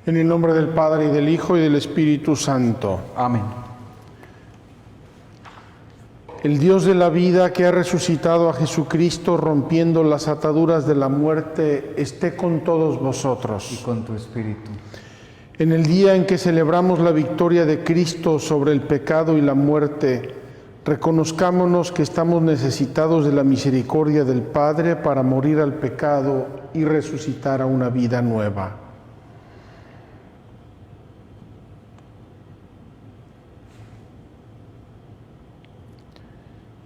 En el nombre del Padre, y del Hijo, y del Espíritu Santo. Amén. El Dios de la vida, que ha resucitado a Jesucristo rompiendo las ataduras de la muerte, esté con todos vosotros. Y con tu espíritu. En el día en que celebramos la victoria de Cristo sobre el pecado y la muerte, reconozcámonos que estamos necesitados de la misericordia del Padre para morir al pecado y resucitar a una vida nueva.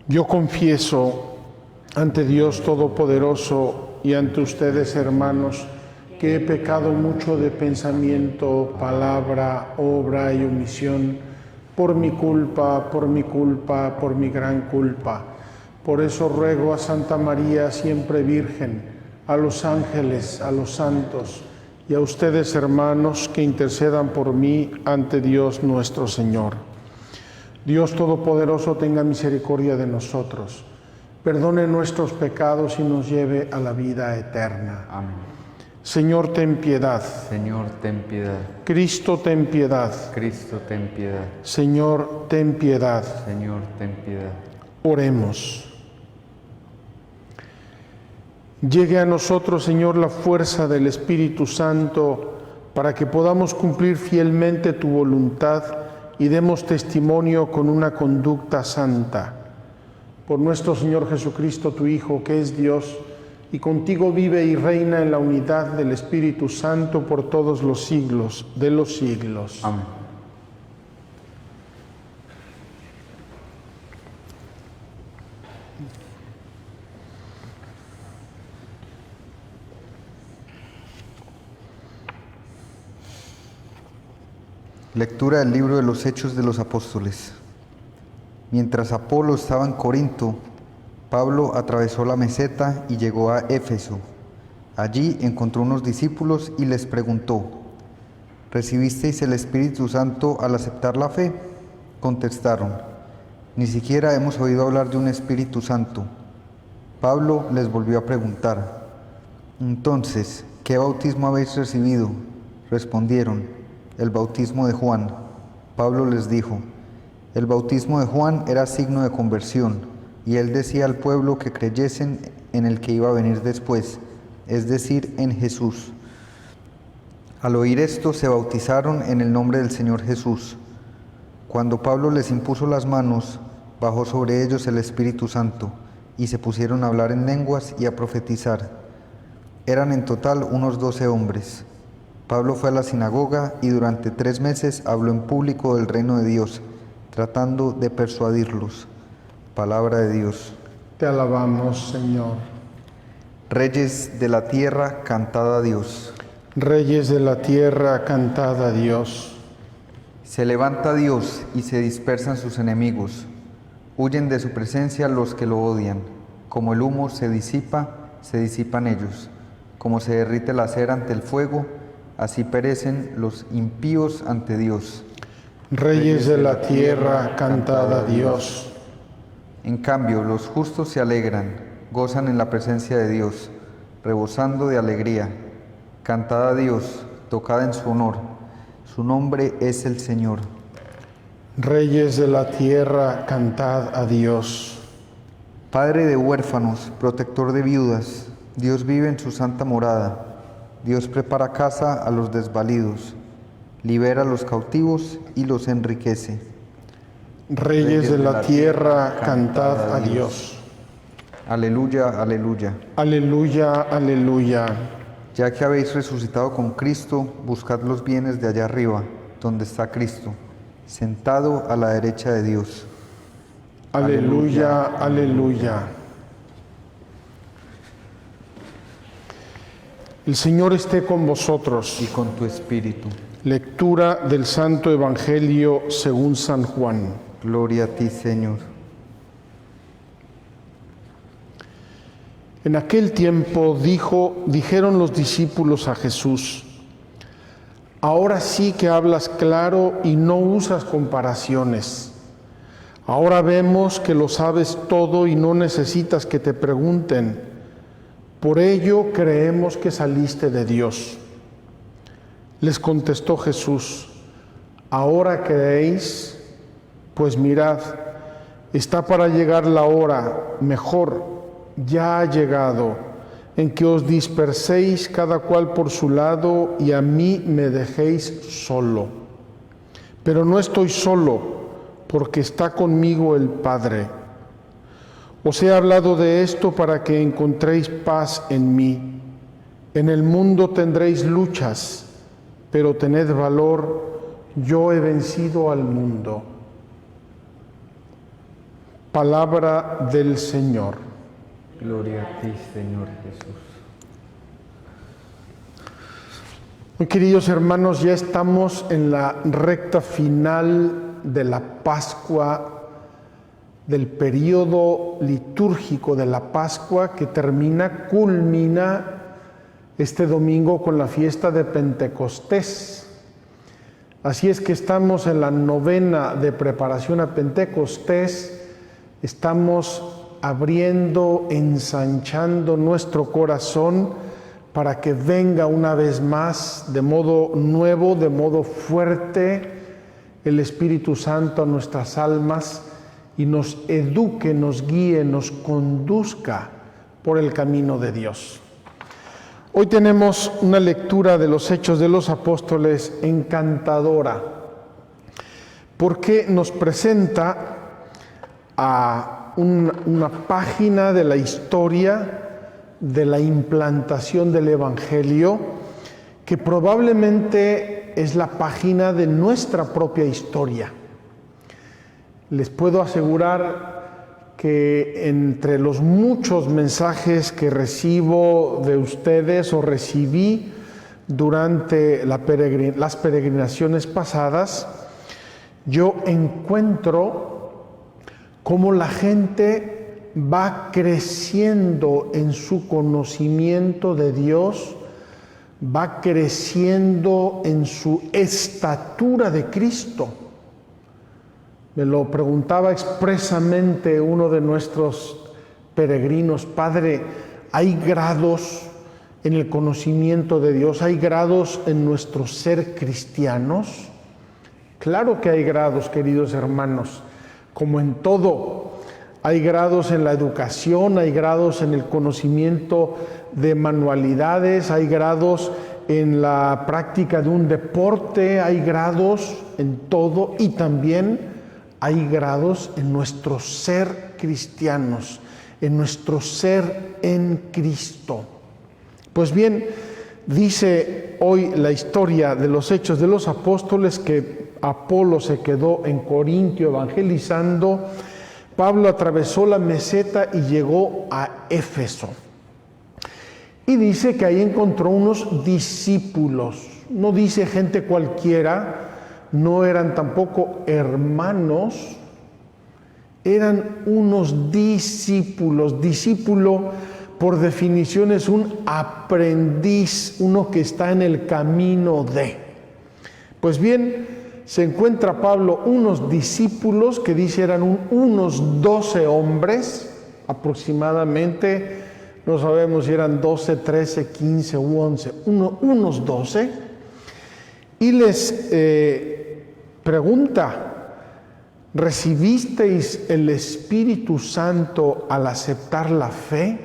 Yo confieso ante Dios Todopoderoso y ante ustedes, hermanos, que he pecado mucho de pensamiento, palabra, obra y omisión, por mi culpa, por mi gran culpa. Por eso ruego a Santa María, siempre Virgen, a los ángeles, a los santos y a ustedes, hermanos, que intercedan por mí ante Dios nuestro Señor. Dios Todopoderoso tenga misericordia de nosotros, perdone nuestros pecados y nos lleve a la vida eterna. Amén. Señor, ten piedad. Señor, ten piedad. Cristo, ten piedad. Cristo, ten piedad. Señor, ten piedad. Señor, ten piedad. Oremos. Llegue a nosotros, Señor, la fuerza del Espíritu Santo para que podamos cumplir fielmente tu voluntad y demos testimonio con una conducta santa. Por nuestro Señor Jesucristo, tu Hijo, que es Dios, y contigo vive y reina en la unidad del Espíritu Santo por todos los siglos de los siglos. Amén. Lectura del libro de los Hechos de los Apóstoles. Mientras Apolo estaba en Corinto, Pablo atravesó la meseta y llegó a Éfeso. Allí encontró unos discípulos y les preguntó: ¿Recibisteis el Espíritu Santo al aceptar la fe? Contestaron: ni siquiera hemos oído hablar de un Espíritu Santo. Pablo les volvió a preguntar: entonces, ¿qué bautismo habéis recibido? Respondieron: el bautismo de Juan. Pablo les dijo: el bautismo de Juan era signo de conversión, y él decía al pueblo que creyesen en el que iba a venir después, es decir, en Jesús. Al oír esto, se bautizaron en el nombre del Señor Jesús. Cuando Pablo les impuso las manos, bajó sobre ellos el Espíritu Santo, y se pusieron a hablar en lenguas y a profetizar. Eran en total unos 12 hombres. Pablo fue a la sinagoga y durante 3 meses habló en público del reino de Dios, tratando de persuadirlos. Palabra de Dios. Te alabamos, Señor. Reyes de la tierra, cantad a Dios. Reyes de la tierra, cantad a Dios. Se levanta Dios y se dispersan sus enemigos. Huyen de su presencia los que lo odian. Como el humo se disipan ellos. Como se derrite la cera ante el fuego, así perecen los impíos ante Dios. Reyes de la tierra, cantad a Dios. En cambio, los justos se alegran, gozan en la presencia de Dios, rebosando de alegría. Cantad a Dios, tocad en su honor. Su nombre es el Señor. Reyes de la tierra, cantad a Dios. Padre de huérfanos, protector de viudas, Dios vive en su santa morada. Dios prepara casa a los desvalidos, libera a los cautivos y los enriquece. Reyes de la tierra, cantad a Dios. Aleluya, aleluya. Aleluya, aleluya. Ya que habéis resucitado con Cristo, buscad los bienes de allá arriba, donde está Cristo, sentado a la derecha de Dios. Aleluya, aleluya. El Señor esté con vosotros. Y con tu espíritu. Lectura del Santo Evangelio según San Juan. Gloria a ti, Señor. En aquel tiempo dijeron los discípulos a Jesús: ahora sí que hablas claro y no usas comparaciones. Ahora vemos que lo sabes todo y no necesitas que te pregunten. Por ello creemos que saliste de Dios. Les contestó Jesús: ¿ahora creéis? Pues mirad, está para llegar la hora, mejor, ya ha llegado, en que os disperséis cada cual por su lado y a mí me dejéis solo. Pero no estoy solo, porque está conmigo el Padre. Os he hablado de esto para que encontréis paz en mí. En el mundo tendréis luchas, pero tened valor, yo he vencido al mundo. Palabra del Señor. Gloria a ti, Señor Jesús. Muy queridos hermanos, ya estamos en la recta final de la Pascua, del periodo litúrgico de la Pascua que culmina este domingo con la fiesta de Pentecostés. Así es que estamos en la novena de preparación a Pentecostés, estamos abriendo, ensanchando nuestro corazón para que venga una vez más de modo nuevo, de modo fuerte, el Espíritu Santo a nuestras almas y nos eduque, nos guíe, nos conduzca por el camino de Dios. Hoy tenemos una lectura de los Hechos de los Apóstoles encantadora, porque nos presenta a una página de la historia de la implantación del Evangelio, que probablemente es la página de nuestra propia historia. Les puedo asegurar que entre los muchos mensajes que recibo de ustedes o recibí durante las peregrinaciones pasadas, yo encuentro cómo la gente va creciendo en su conocimiento de Dios, va creciendo en su estatura de Cristo. Me lo preguntaba expresamente uno de nuestros peregrinos: Padre, ¿hay grados en el conocimiento de Dios? ¿Hay grados en nuestro ser cristianos? Claro que hay grados, queridos hermanos, como en todo. Hay grados en la educación, hay grados en el conocimiento de manualidades, hay grados en la práctica de un deporte, hay grados en todo y también hay grados en nuestro ser cristianos, en nuestro ser en Cristo. Pues bien, dice hoy la historia de los Hechos de los Apóstoles que Apolo se quedó en Corintio evangelizando. Pablo atravesó la meseta y llegó a Éfeso. Y dice que ahí encontró unos discípulos. No dice gente cualquiera, no eran tampoco hermanos, eran unos discípulos. Discípulo, por definición, es un aprendiz, uno que está en el camino de. Pues bien, se encuentra Pablo unos discípulos que dice eran unos 12 hombres aproximadamente, no sabemos si eran 12, 13, 15 u 11, unos 12, y les pregunta: ¿recibisteis el Espíritu Santo al aceptar la fe?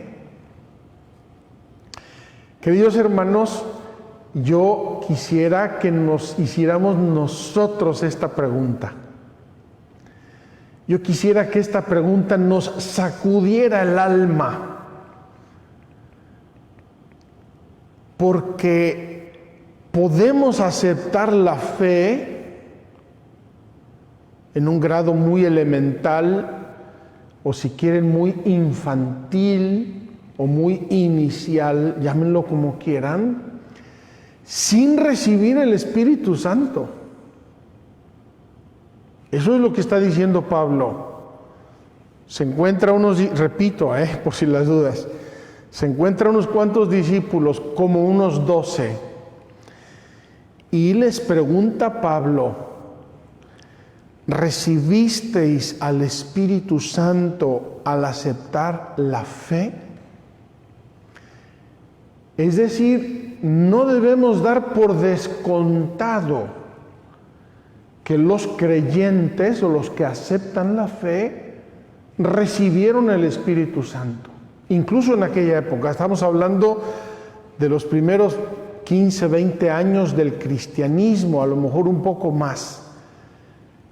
Queridos hermanos, yo quisiera que nos hiciéramos nosotros esta pregunta. Yo quisiera que esta pregunta nos sacudiera el alma, porque podemos aceptar la fe en un grado muy elemental, o si quieren muy infantil o muy inicial, llámenlo como quieran, sin recibir el Espíritu Santo. Eso es lo que está diciendo Pablo. Se encuentra repito, por si las dudas, se encuentra unos cuantos discípulos, como unos 12, y les pregunta Pablo: ¿recibisteis al Espíritu Santo al aceptar la fe? Es decir, no debemos dar por descontado que los creyentes o los que aceptan la fe recibieron el Espíritu Santo. Incluso en aquella época, estamos hablando de los primeros 15, 20 años del cristianismo, a lo mejor un poco más.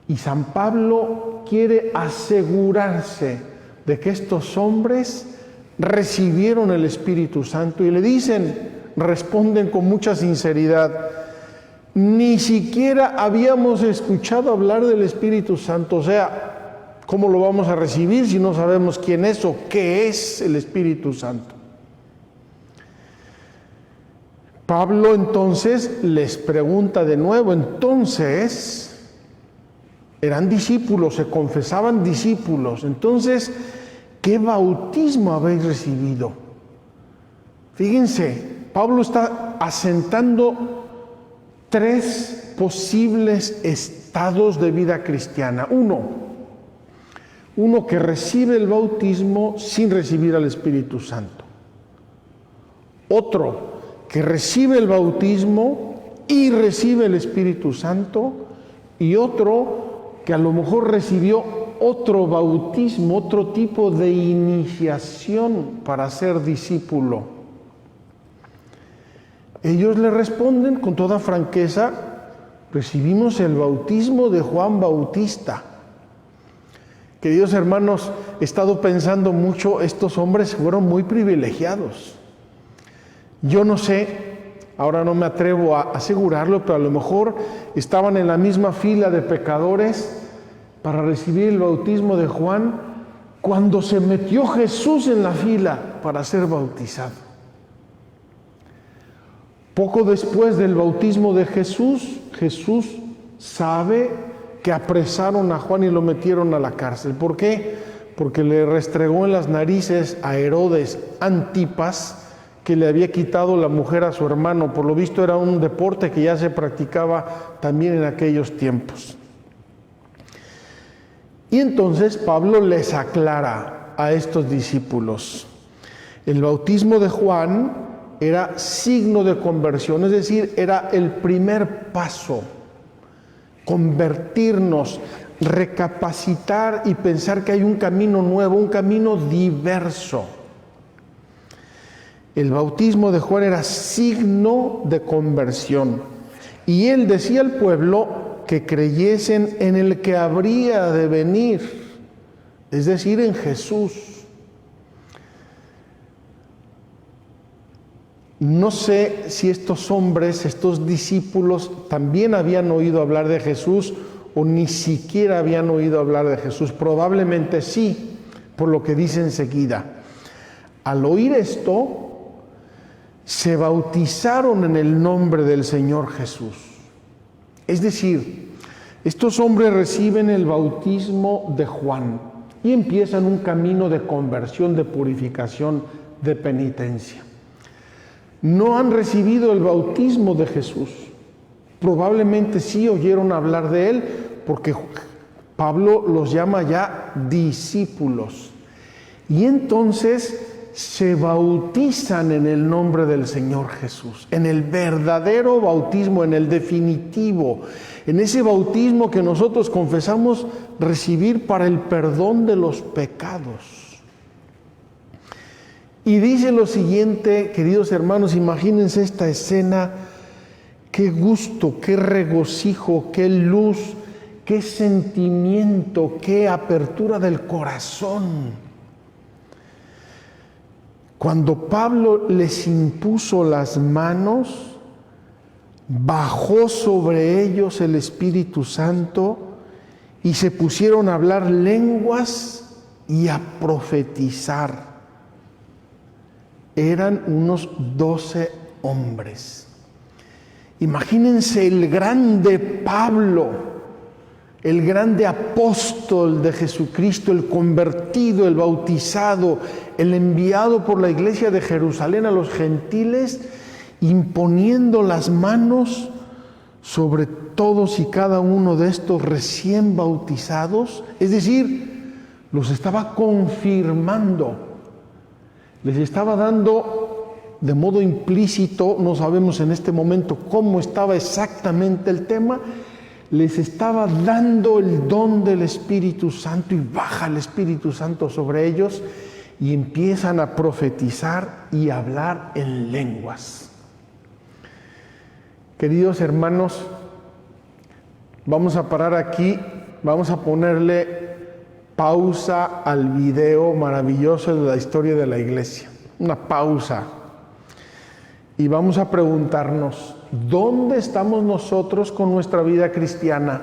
Y San Pablo quiere asegurarse de que estos hombres recibieron el Espíritu Santo y le dicen, responden con mucha sinceridad, ni siquiera habíamos escuchado hablar del Espíritu Santo. O sea, ¿cómo lo vamos a recibir si no sabemos quién es o qué es el Espíritu Santo? Pablo entonces les pregunta de nuevo, entonces, eran discípulos, se confesaban discípulos, entonces, ¿qué bautismo habéis recibido? Fíjense, Pablo está asentando 3 posibles estados de vida cristiana. Uno que recibe el bautismo sin recibir al Espíritu Santo. Otro que recibe el bautismo y recibe el Espíritu Santo. Y otro que a lo mejor recibió otro bautismo, otro tipo de iniciación para ser discípulo. Ellos le responden con toda franqueza, recibimos el bautismo de Juan Bautista. Queridos hermanos, he estado pensando mucho, estos hombres fueron muy privilegiados. Yo no sé, ahora no me atrevo a asegurarlo, pero a lo mejor estaban en la misma fila de pecadores para recibir el bautismo de Juan cuando se metió Jesús en la fila para ser bautizado. Poco después del bautismo de Jesús, Jesús sabe que apresaron a Juan y lo metieron a la cárcel. ¿Por qué? Porque le restregó en las narices a Herodes Antipas, que le había quitado la mujer a su hermano. Por lo visto era un deporte que ya se practicaba también en aquellos tiempos. Y entonces Pablo les aclara a estos discípulos. El bautismo de Juan era signo de conversión, es decir, era el primer paso, convertirnos, recapacitar y pensar que hay un camino nuevo, un camino diverso. El bautismo de Juan era signo de conversión y él decía al pueblo que creyesen en el que habría de venir, es decir, en Jesús. No sé si estos hombres, estos discípulos, también habían oído hablar de Jesús o ni siquiera habían oído hablar de Jesús. Probablemente sí, por lo que dice enseguida. Al oír esto, se bautizaron en el nombre del Señor Jesús. Es decir, estos hombres reciben el bautismo de Juan y empiezan un camino de conversión, de purificación, de penitencia. No han recibido el bautismo de Jesús. Probablemente sí oyeron hablar de él, porque Pablo los llama ya discípulos. Y entonces se bautizan en el nombre del Señor Jesús, en el verdadero bautismo, en el definitivo, en ese bautismo que nosotros confesamos recibir para el perdón de los pecados. Y dice lo siguiente, queridos hermanos, imagínense esta escena, qué gusto, qué regocijo, qué luz, qué sentimiento, qué apertura del corazón. Cuando Pablo les impuso las manos, bajó sobre ellos el Espíritu Santo y se pusieron a hablar lenguas y a profetizar. Eran unos 12 hombres. Imagínense el grande Pablo, el grande apóstol de Jesucristo, el convertido, el bautizado, el enviado por la iglesia de Jerusalén a los gentiles, imponiendo las manos sobre todos y cada uno de estos recién bautizados, es decir, los estaba confirmando. Les estaba dando de modo implícito, no sabemos en este momento cómo estaba exactamente el tema, les estaba dando el don del Espíritu Santo y baja el Espíritu Santo sobre ellos y empiezan a profetizar y a hablar en lenguas. Queridos hermanos, vamos a parar aquí, vamos a ponerle pausa al video maravilloso de la historia de la iglesia, una pausa. Y vamos a preguntarnos, ¿dónde estamos nosotros con nuestra vida cristiana?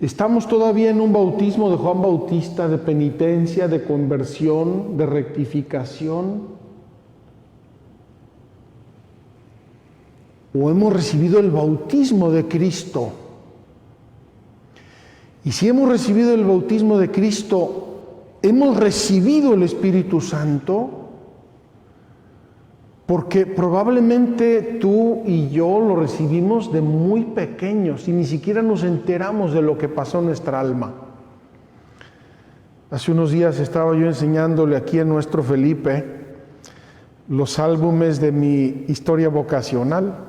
¿Estamos todavía en un bautismo de Juan Bautista, de penitencia, de conversión, de rectificación? ¿O hemos recibido el bautismo de Cristo? Y si hemos recibido el bautismo de Cristo, ¿hemos recibido el Espíritu Santo? Porque probablemente tú y yo lo recibimos de muy pequeños y ni siquiera nos enteramos de lo que pasó en nuestra alma. Hace unos días estaba yo enseñándole aquí a nuestro Felipe los álbumes de mi historia vocacional.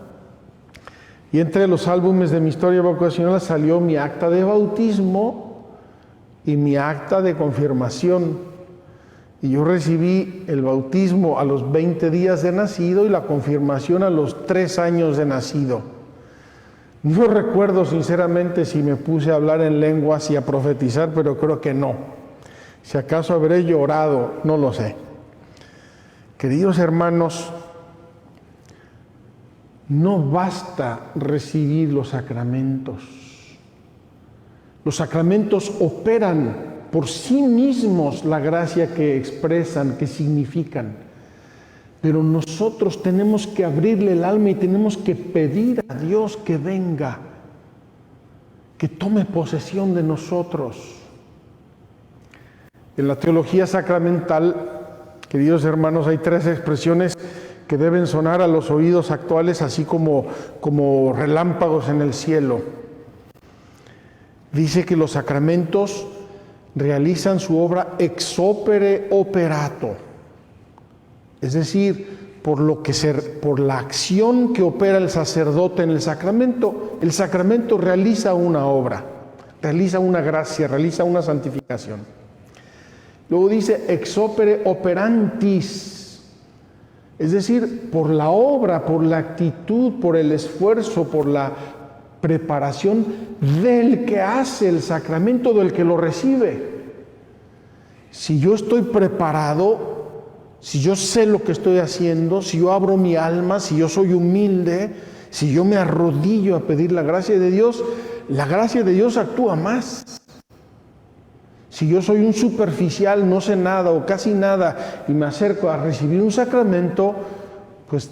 Y entre los álbumes de mi historia vocacional salió mi acta de bautismo y mi acta de confirmación. Y yo recibí el bautismo a los 20 días de nacido y la confirmación a los 3 años de nacido. No recuerdo sinceramente si me puse a hablar en lenguas y a profetizar, pero creo que no. Si acaso habré llorado, no lo sé. Queridos hermanos, no basta recibir los sacramentos. Los sacramentos operan por sí mismos la gracia que expresan, que significan. Pero nosotros tenemos que abrirle el alma y tenemos que pedir a Dios que venga, que tome posesión de nosotros. En la teología sacramental, queridos hermanos, hay 3 expresiones que deben sonar a los oídos actuales, así como relámpagos en el cielo. Dice que los sacramentos realizan su obra ex opere operato, es decir, por la acción que opera el sacerdote en el sacramento realiza una obra, realiza una gracia, realiza una santificación. Luego dice ex opere operantis, es decir, por la obra, por la actitud, por el esfuerzo, por la preparación del que hace el sacramento, del que lo recibe. Si yo estoy preparado, si yo sé lo que estoy haciendo, si yo abro mi alma, si yo soy humilde, si yo me arrodillo a pedir la gracia de Dios actúa más. Si yo soy un superficial, no sé nada o casi nada y me acerco a recibir un sacramento, pues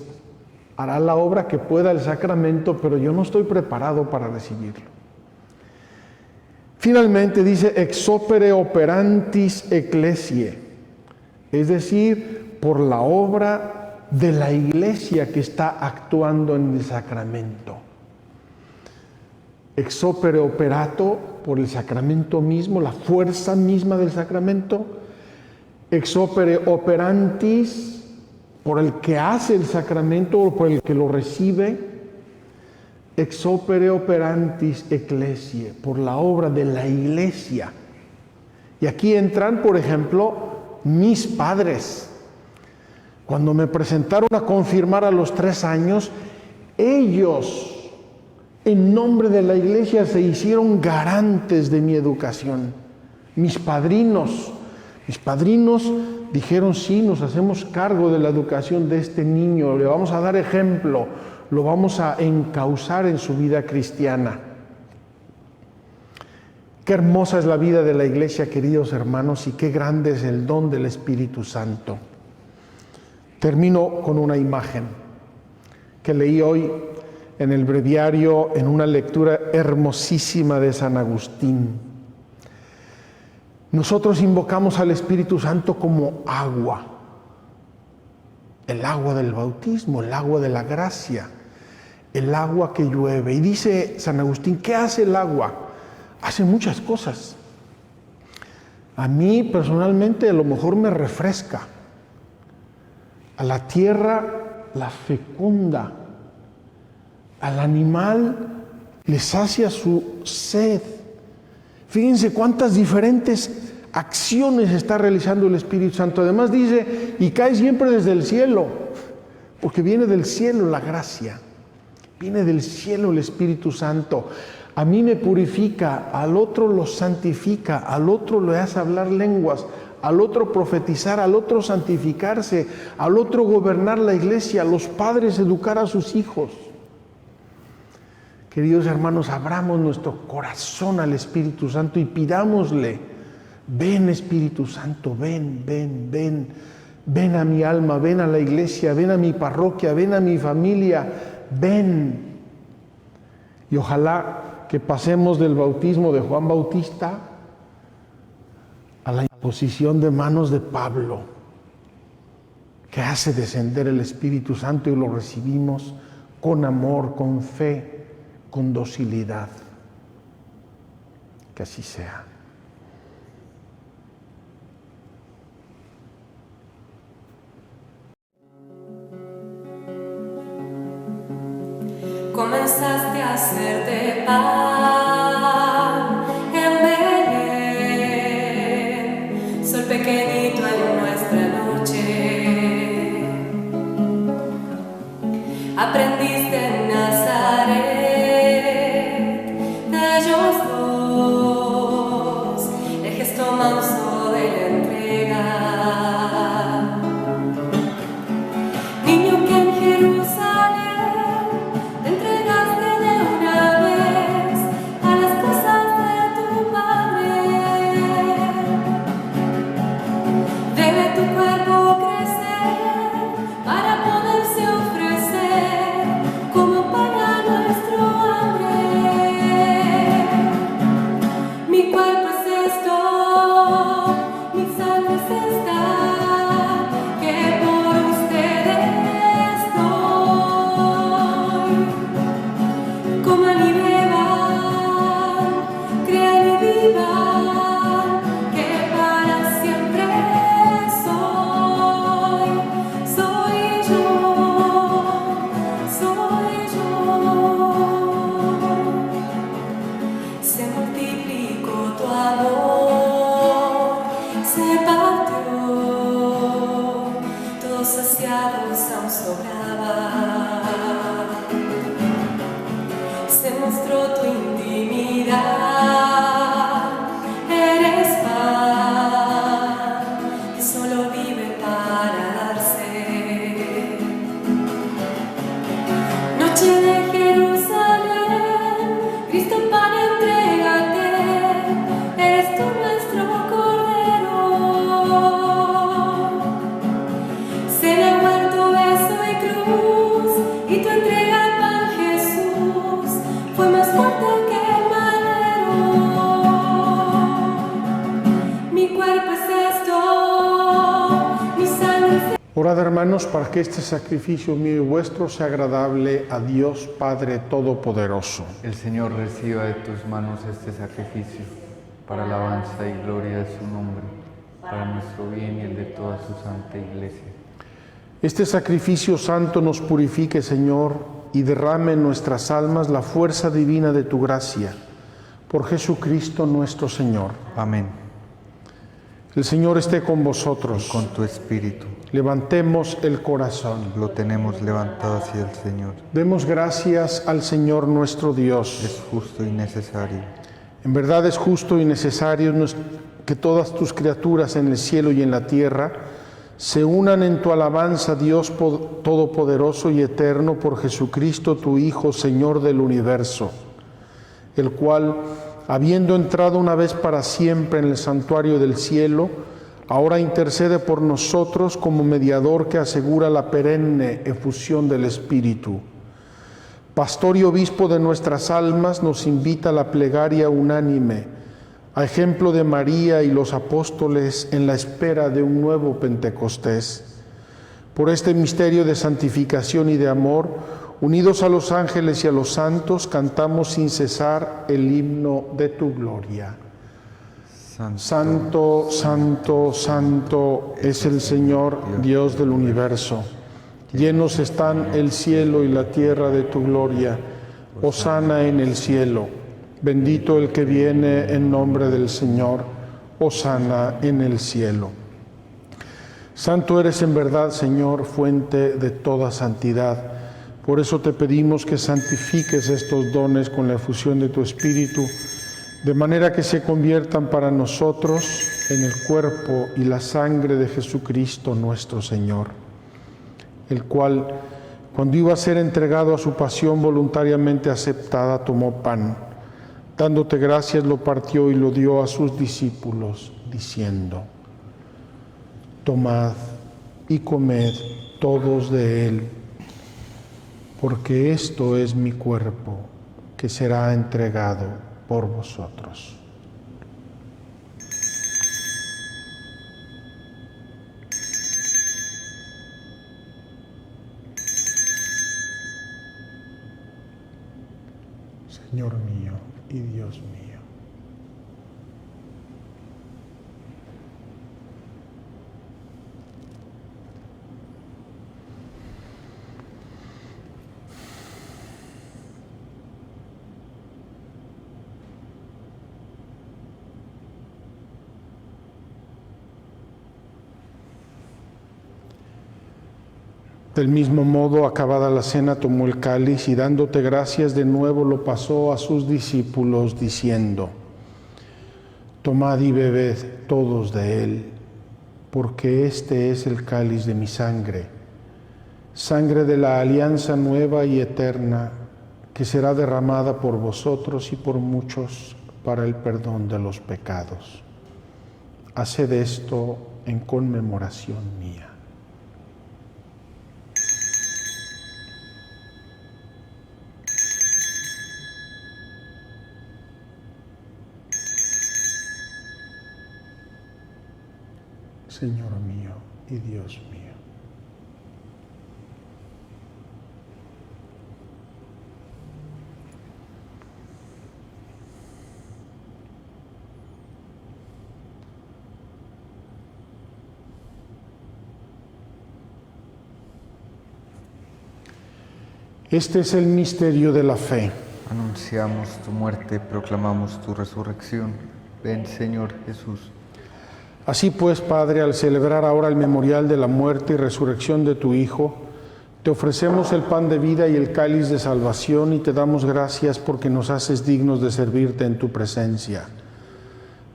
hará la obra que pueda el sacramento, pero yo no estoy preparado para recibirlo. Finalmente dice ex opere operantis ecclesiae, es decir, por la obra de la iglesia que está actuando en el sacramento. Ex opere operato, por el sacramento mismo, la fuerza misma del sacramento. Ex opere operantis, por el que hace el sacramento o por el que lo recibe. Ex opere operantis ecclesiae, por la obra de la iglesia. Y aquí entran, por ejemplo, mis padres. Cuando me presentaron a confirmar a los 3 años, ellos, en nombre de la iglesia, se hicieron garantes de mi educación. Mis padrinos dijeron, sí, nos hacemos cargo de la educación de este niño, le vamos a dar ejemplo, lo vamos a encauzar en su vida cristiana. Qué hermosa es la vida de la iglesia, queridos hermanos, y qué grande es el don del Espíritu Santo. Termino con una imagen que leí hoy en el breviario, en una lectura hermosísima de San Agustín. Nosotros invocamos al Espíritu Santo como agua, el agua del bautismo, el agua de la gracia, el agua que llueve. Y dice San Agustín, ¿qué hace el agua? Hace muchas cosas. A mí personalmente a lo mejor me refresca. A la tierra la fecunda, al animal le sacia su sed. Fíjense cuántas diferentes acciones está realizando el Espíritu Santo. Además dice, y cae siempre desde el cielo, porque viene del cielo la gracia, viene del cielo el Espíritu Santo. A mí me purifica, al otro lo santifica, al otro le hace hablar lenguas, al otro profetizar, al otro santificarse, al otro gobernar la iglesia, a los padres educar a sus hijos. Queridos hermanos, abramos nuestro corazón al Espíritu Santo y pidámosle, ven Espíritu Santo, ven, ven, ven, ven a mi alma, ven a la iglesia, ven a mi parroquia, ven a mi familia, ven. Y ojalá que pasemos del bautismo de Juan Bautista a la imposición de manos de Pablo, que hace descender el Espíritu Santo y lo recibimos con amor, con fe, con docilidad. Que así sea. Comenzaste a hacerte pan en Belén, sol pequeñito en nuestra noche. Aprendiste en Nazaret de ellos dos, el gesto manso de la entrega. Niño que en Jerusalén te entregaste de una vez a las cosas de tu padre. Debe tu cuerpo crecer para poderse ofrecer como pan a nuestro hambre. Mi cuerpo es esto, mi sangre es esta, que por ustedes doy. Coman y beban, crean y vivan, que para siempre soy yo, soy yo. Se multiplicó tu amor, se partió, todos saciados aún sobraba. Se mostró tu intimidad, eres pan que solo vive para darse. Noche de Jerusalén, Cristo pan, entrégate, eres tú nuestro Cordero. Cena, muerto, beso y cruz, y tu entrega al pan, Jesús, fue más fuerte que el madero. Mi cuerpo es esto, mi sangre es Orad, hermanos, para que este sacrificio mío y vuestro sea agradable a Dios Padre Todopoderoso. El Señor reciba de tus manos este sacrificio, para alabanza y gloria de su nombre, para nuestro bien y el de toda su santa Iglesia. Este sacrificio santo nos purifique, Señor, y derrame en nuestras almas la fuerza divina de tu gracia. Por Jesucristo nuestro Señor. Amén. El Señor esté con vosotros. Con tu espíritu. Levantemos el corazón. Lo tenemos levantado hacia el Señor. Demos gracias al Señor nuestro Dios. Es justo y necesario. En verdad es justo y necesario que todas tus criaturas en el cielo y en la tierra se unan en tu alabanza, Dios Todopoderoso y Eterno, por Jesucristo, tu Hijo, Señor del universo, el cual, habiendo entrado una vez para siempre en el santuario del cielo, ahora intercede por nosotros como mediador que asegura la perenne efusión del Espíritu. Pastor y obispo de nuestras almas, nos invita a la plegaria unánime, a ejemplo de María y los apóstoles en la espera de un nuevo Pentecostés. Por este misterio de santificación y de amor, unidos a los ángeles y a los santos, cantamos sin cesar el himno de tu gloria. Santo, santo, santo es el Señor, Dios del universo. Llenos están el cielo y la tierra de tu gloria. Hosana en el cielo. Bendito el que viene en nombre del Señor. Hosana en el cielo. Santo eres en verdad, Señor, fuente de toda santidad. Por eso te pedimos que santifiques estos dones con la efusión de tu Espíritu, de manera que se conviertan para nosotros en el cuerpo y la sangre de Jesucristo nuestro Señor, el cual, cuando iba a ser entregado a su pasión voluntariamente aceptada, tomó pan. Dándote gracias, lo partió y lo dio a sus discípulos, diciendo: Tomad y comed todos de él, porque esto es mi cuerpo, que será entregado por vosotros. Señor mío y Dios mío. Del mismo modo, acabada la cena, tomó el cáliz y dándote gracias de nuevo lo pasó a sus discípulos, diciendo: Tomad y bebed todos de él, porque este es el cáliz de mi sangre, sangre de la alianza nueva y eterna, que será derramada por vosotros y por muchos para el perdón de los pecados. Haced esto en conmemoración mía. Señor mío y Dios mío. Este es el misterio de la fe. Anunciamos tu muerte, proclamamos tu resurrección. Ven, Señor Jesús. Así pues, Padre, al celebrar ahora el memorial de la muerte y resurrección de tu Hijo, te ofrecemos el pan de vida y el cáliz de salvación y te damos gracias porque nos haces dignos de servirte en tu presencia.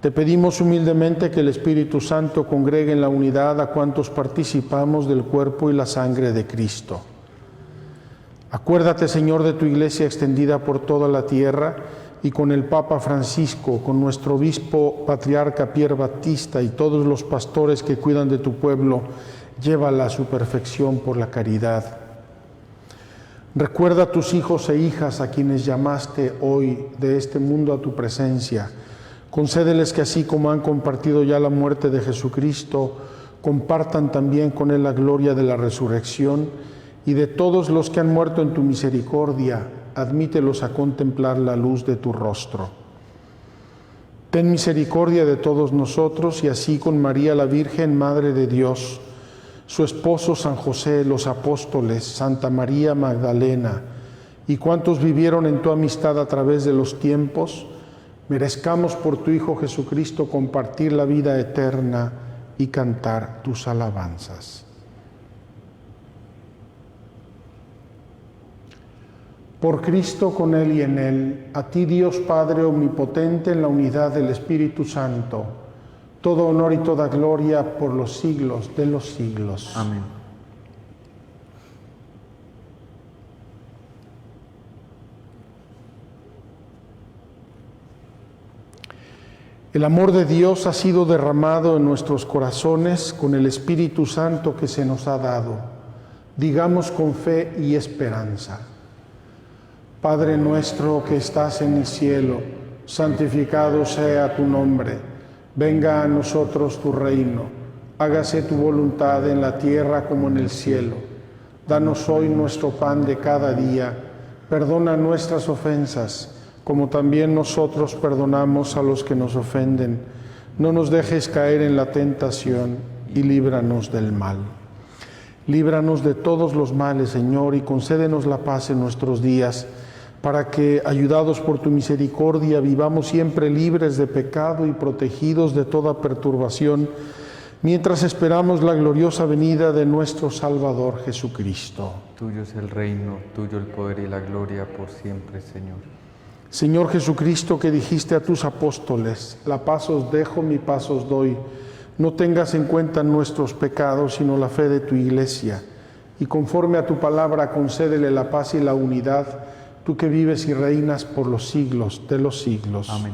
Te pedimos humildemente que el Espíritu Santo congregue en la unidad a cuantos participamos del cuerpo y la sangre de Cristo. Acuérdate, Señor, de tu Iglesia extendida por toda la tierra y con el Papa Francisco, con nuestro obispo patriarca Pier Battista y todos los pastores que cuidan de tu pueblo, llévala a su perfección por la caridad. Recuerda a tus hijos e hijas a quienes llamaste hoy de este mundo a tu presencia. Concédeles que así como han compartido ya la muerte de Jesucristo, compartan también con él la gloria de la resurrección, y de todos los que han muerto en tu misericordia, admítelos a contemplar la luz de tu rostro. Ten misericordia de todos nosotros y así con María la Virgen, Madre de Dios, su esposo San José, los apóstoles, Santa María Magdalena y cuantos vivieron en tu amistad a través de los tiempos, merezcamos por tu Hijo Jesucristo compartir la vida eterna y cantar tus alabanzas. Por Cristo, con Él y en Él, a ti Dios Padre Omnipotente, en la unidad del Espíritu Santo, todo honor y toda gloria por los siglos de los siglos. Amén. El amor de Dios ha sido derramado en nuestros corazones con el Espíritu Santo que se nos ha dado. Digamos con fe y esperanza: Padre nuestro que estás en el cielo, santificado sea tu nombre. Venga a nosotros tu reino. Hágase tu voluntad en la tierra como en el cielo. Danos hoy nuestro pan de cada día. Perdona nuestras ofensas, como también nosotros perdonamos a los que nos ofenden. No nos dejes caer en la tentación y líbranos del mal. Líbranos de todos los males, Señor, y concédenos la paz en nuestros días, para que, ayudados por tu misericordia, vivamos siempre libres de pecado y protegidos de toda perturbación, mientras esperamos la gloriosa venida de nuestro Salvador Jesucristo. Tuyo es el reino, tuyo el poder y la gloria por siempre, Señor. Señor Jesucristo, que dijiste a tus apóstoles: la paz os dejo, mi paz os doy. No tengas en cuenta nuestros pecados, sino la fe de tu Iglesia. Y conforme a tu palabra, concédele la paz y la unidad, tú que vives y reinas por los siglos de los siglos. Amén.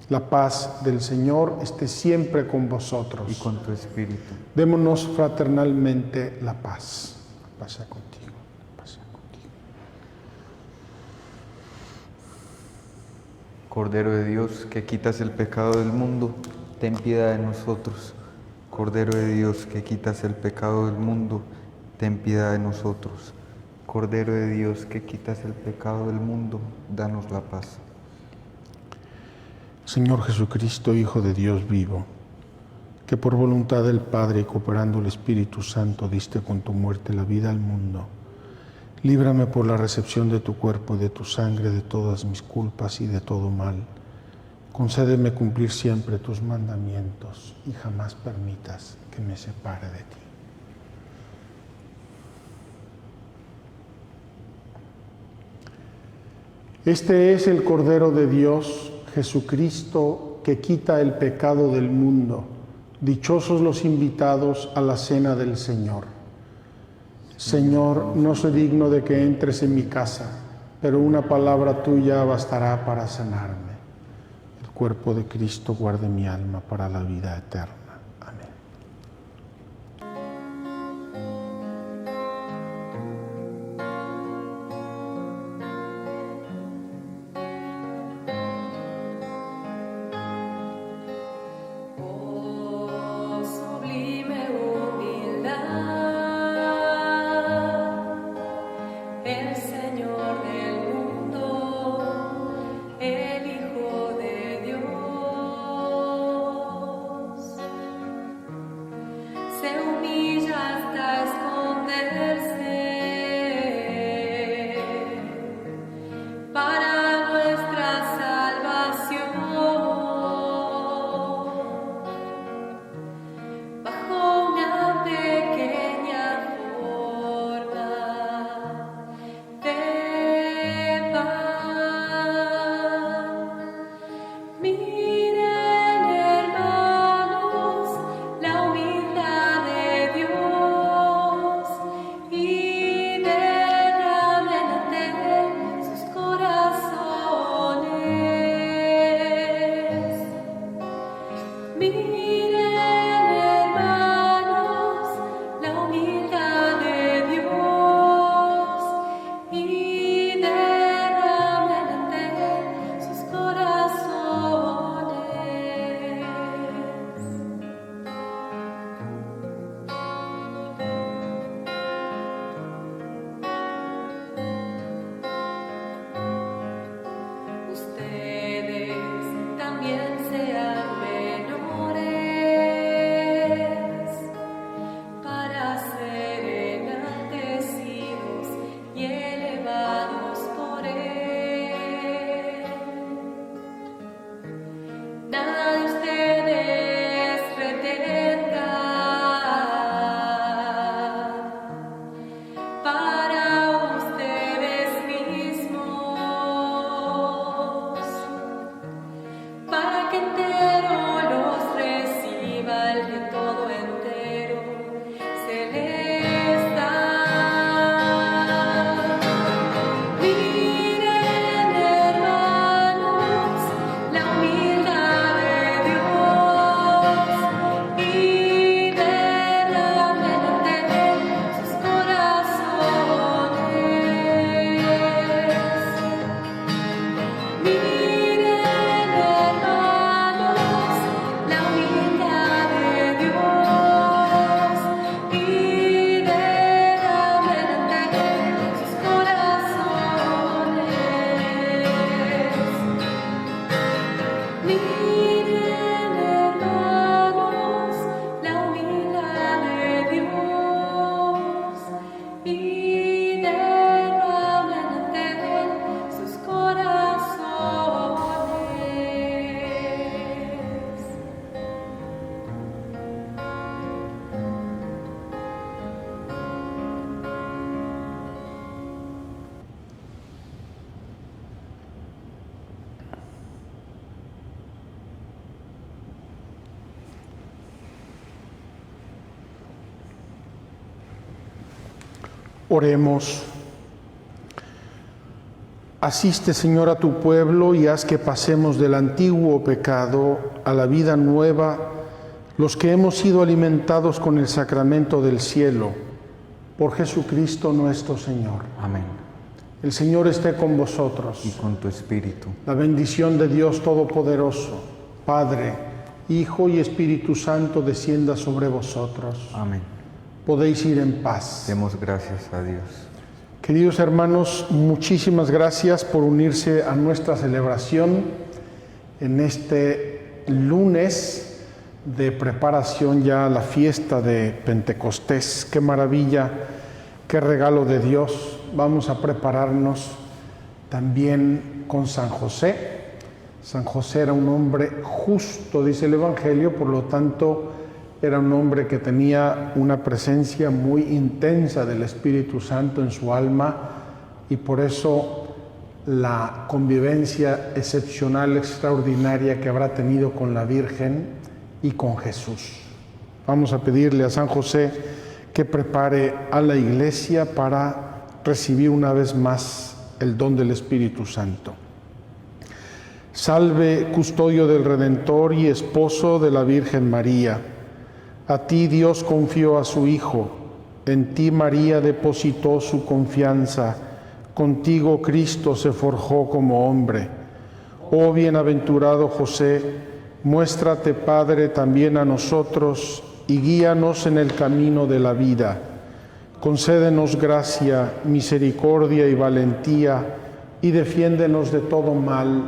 La paz del Señor esté siempre con vosotros. Y con tu espíritu. Démonos fraternalmente la paz. La paz sea contigo. La paz sea contigo. Cordero de Dios, que quitas el pecado del mundo, ten piedad de nosotros. Cordero de Dios, que quitas el pecado del mundo, ten piedad de nosotros. Cordero de Dios, que quitas el pecado del mundo, danos la paz. Señor Jesucristo, Hijo de Dios vivo, que por voluntad del Padre y cooperando el Espíritu Santo diste con tu muerte la vida al mundo, líbrame por la recepción de tu cuerpo y de tu sangre de todas mis culpas y de todo mal. Concédeme cumplir siempre tus mandamientos y jamás permitas que me separe de ti. Este es el Cordero de Dios, Jesucristo, que quita el pecado del mundo. Dichosos los invitados a la cena del Señor. Señor, no soy digno de que entres en mi casa, pero una palabra tuya bastará para sanarme. El cuerpo de Cristo guarde mi alma para la vida eterna. Amén. Oh, sublime humildad, el Señor del mundo, el Hijo de Dios, Oremos. Asiste, Señor, a tu pueblo y haz que pasemos del antiguo pecado a la vida nueva, los que hemos sido alimentados con el sacramento del cielo, por Jesucristo nuestro Señor. Amén. El Señor esté con vosotros. Y con tu espíritu. La bendición de Dios Todopoderoso, Padre, Hijo y Espíritu Santo, descienda sobre vosotros. Amén. Podéis ir en paz. Demos gracias a Dios. Queridos hermanos, muchísimas gracias por unirse a nuestra celebración en este lunes de preparación ya a la fiesta de Pentecostés. Qué maravilla, qué regalo de Dios. Vamos a prepararnos también con San José. San José era un hombre justo, dice el Evangelio, por lo tanto era un hombre que tenía una presencia muy intensa del Espíritu Santo en su alma y por eso la convivencia excepcional, extraordinaria que habrá tenido con la Virgen y con Jesús. Vamos a pedirle a San José que prepare a la Iglesia para recibir una vez más el don del Espíritu Santo. Salve, custodio del Redentor y esposo de la Virgen María. A ti Dios confió a su Hijo, en ti María depositó su confianza, contigo Cristo se forjó como hombre. Oh bienaventurado José, muéstrate Padre también a nosotros y guíanos en el camino de la vida. Concédenos gracia, misericordia y valentía y defiéndenos de todo mal.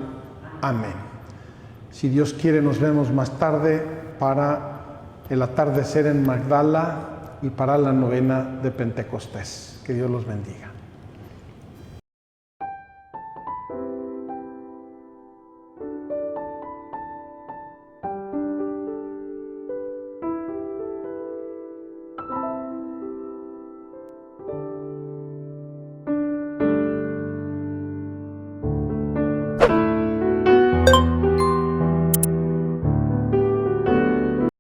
Amén. Si Dios quiere, nos vemos más tarde para el atardecer en Magdala y para la novena de Pentecostés. Que Dios los bendiga.